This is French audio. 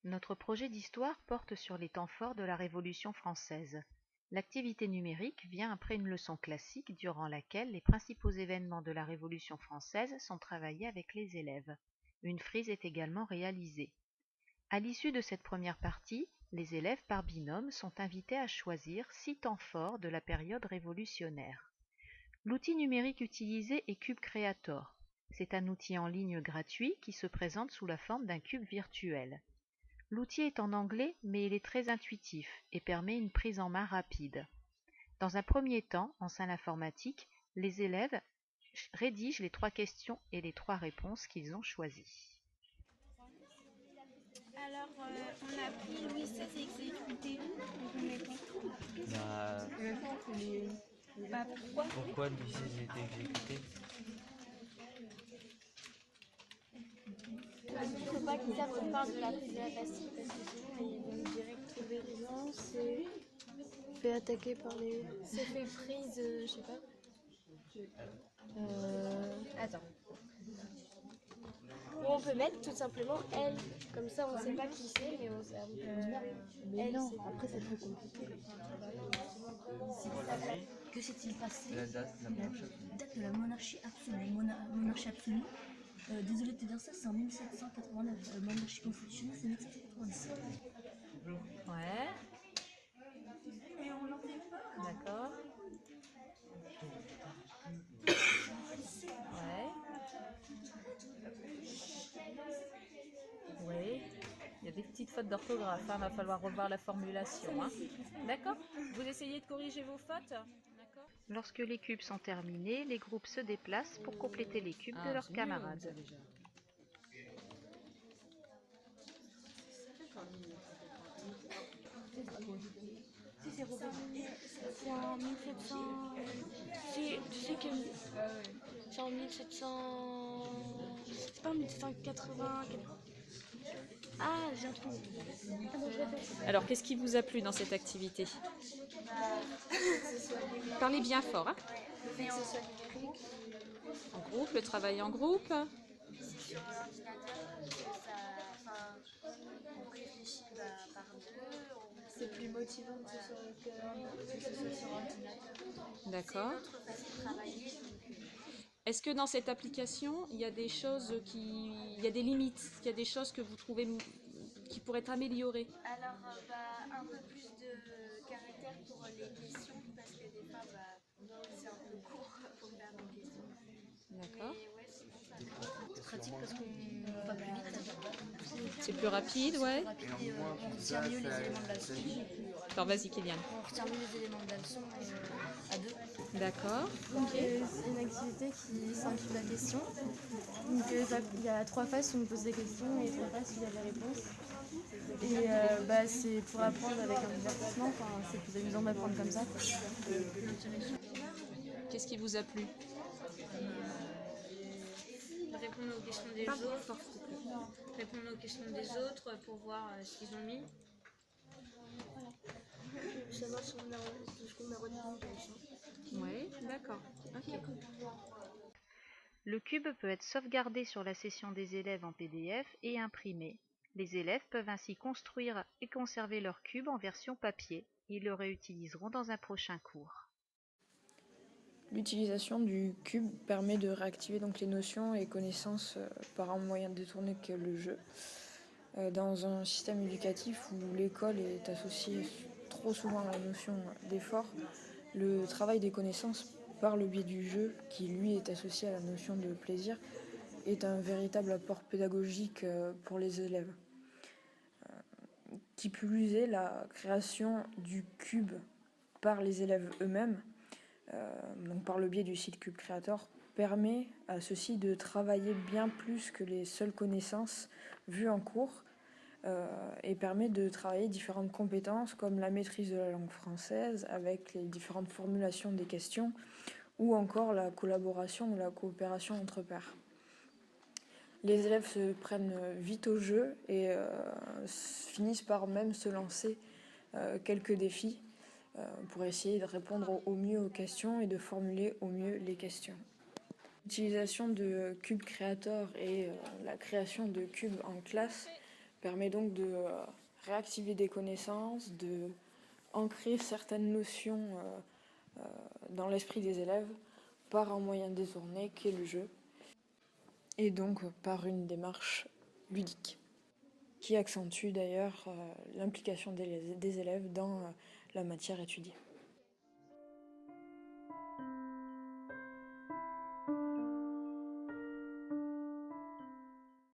Notre projet d'histoire porte sur les temps forts de la Révolution française. L'activité numérique vient après une leçon classique durant laquelle les principaux événements de la Révolution française sont travaillés avec les élèves. Une frise est également réalisée. À l'issue de cette première partie, les élèves par binôme sont invités à choisir 6 temps forts de la période révolutionnaire. L'outil numérique utilisé est Cube Creator. C'est un outil en ligne gratuit qui se présente sous la forme d'un cube virtuel. L'outil est en anglais, mais il est très intuitif et permet une prise en main rapide. Dans un premier temps, en salle informatique, les élèves rédigent les 3 questions et les 3 réponses qu'ils ont choisies. Alors, on a pris Louis XVI exécuté. Donc on met quoi? Pourquoi? Pourquoi Louis XVI a été exécuté? Il ne faut pas qu'ils savent qu'on parle de la prise de la Bastille parce que sinon ils vont direct trouver raison. C'est Fait attaquer par les... c'est fait prise, je sais pas. Attends. Ou on peut mettre tout simplement elle. Comme ça on sait pas qui c'est, mais on sait. Mais non, après c'est trop compliqué. Que s'est-il passé? La date, la prochaine. Date de la monarchie absolue. Monarchie absolue. Désolé de te dire ça, c'est en 1789. Monarchie constitutionnelle, c'est 1787. Ouais. D'accord. Ouais. Oui. Il y a des petites fautes d'orthographe. Il va falloir revoir la formulation. Hein. D'accord. Vous essayez de corriger vos fautes. D'accord. Lorsque les cubes sont terminés, les groupes se déplacent pour compléter les cubes de leurs camarades. C'est en 1700... Tu sais que... C'est en 1700... C'est pas en 1780... Ah, j'ai un trou. Alors, qu'est-ce qui vous a plu dans cette activité? Parlez bien fort. Hein. En groupe, le travail en groupe. Sur l'ordinateur, on réfléchit par deux. C'est plus motivant que ce soit sur ordinateur. D'accord. C'est une autre façon de travailler. Est-ce que dans cette application, il y a des choses il y a des limites, il y a des choses que vous trouvez qui pourraient être améliorées? Alors, un peu plus de caractère pour les questions, parce que des fois, c'est un peu court pour faire des questions. D'accord. Mais ouais, sinon, ça va. C'est pratique parce qu'on va plus vite. C'est plus rapide, ouais. Rapide et on retient mieux les éléments de la leçon. Alors vas-y, Kylian. On retient mieux les éléments de la leçon à deux. D'accord. C'est une activité qui simplifie la question. Donc il y a 3 phases où on pose des questions et 3 phases où il y a des réponses. Et c'est pour apprendre avec un divertissement, c'est plus amusant d'apprendre comme ça. Qu'est-ce qui vous a plu? Répondre aux questions des autres. Répondre aux questions des autres pour voir ce qu'ils ont mis. Savoir ce qu'on a retenu de ça. Oui, d'accord. Ok. Le cube peut être sauvegardé sur la session des élèves en PDF et imprimé. Les élèves peuvent ainsi construire et conserver leur cube en version papier. Ils le réutiliseront dans un prochain cours. L'utilisation du cube permet de réactiver donc les notions et connaissances par un moyen détourné que le jeu. Dans un système éducatif où l'école est associée trop souvent à la notion d'effort, le travail des connaissances par le biais du jeu, qui lui est associé à la notion de plaisir, est un véritable apport pédagogique pour les élèves. Qui plus est, la création du cube par les élèves eux-mêmes, donc par le biais du site Cube Creator, permet à ceux-ci de travailler bien plus que les seules connaissances vues en cours et permet de travailler différentes compétences comme la maîtrise de la langue française avec les différentes formulations des questions ou encore la collaboration ou la coopération entre pairs. Les élèves se prennent vite au jeu et finissent par même se lancer quelques défis pour essayer de répondre au mieux aux questions et de formuler au mieux les questions. L'utilisation de Cube Creator et la création de cubes en classe permet donc de réactiver des connaissances, de ancrer certaines notions dans l'esprit des élèves par un moyen détourné qu'est le jeu, et donc par une démarche ludique, qui accentue d'ailleurs l'implication des élèves dans la matière étudiée.